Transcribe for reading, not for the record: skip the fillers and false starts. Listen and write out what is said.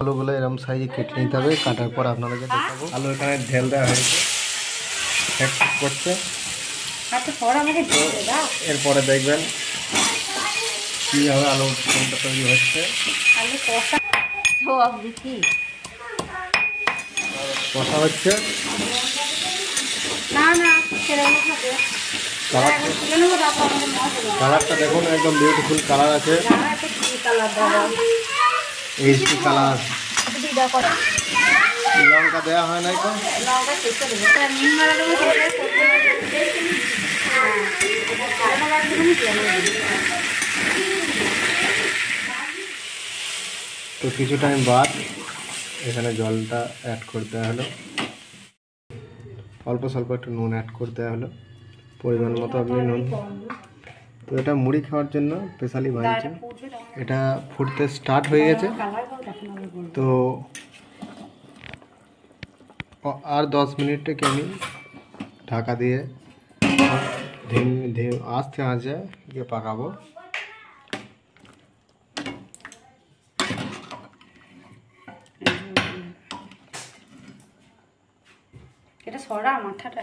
আলুগুলো এরকম সাইজে কেটে নিতে হবে, কাটার পর আপনাদেরকে দেখাবো। আলু এখানে ঢেল দেওয়া হয়েছে, করছে। এরপরে দেখবেন কীভাবে আলু কোনটা তৈরি হচ্ছে। কষা হচ্ছে, কালারটা দেখুন একদম বিউটিফুল কালার আছে, এইচডি কালার। লঙ্কা দেওয়া হয় নাই তো, তো কিছু টাইম বাদ এখানে জলটা অ্যাড করতে হলো, অল্প স্বল্প একটু নুন অ্যাড করতে হলো, পরিমাণ মতো আপনি নুন। তো এটা মুড়ি খাওয়ার জন্য স্পেশালি বানিয়েছে। এটা ফুটতে স্টার্ট হয়ে গেছে, তো আর 10 মিনিটকে আমি ঢাকা দিয়ে আস্তে আঁচে দিয়ে পাকাবো। এটা সরা মাথাটা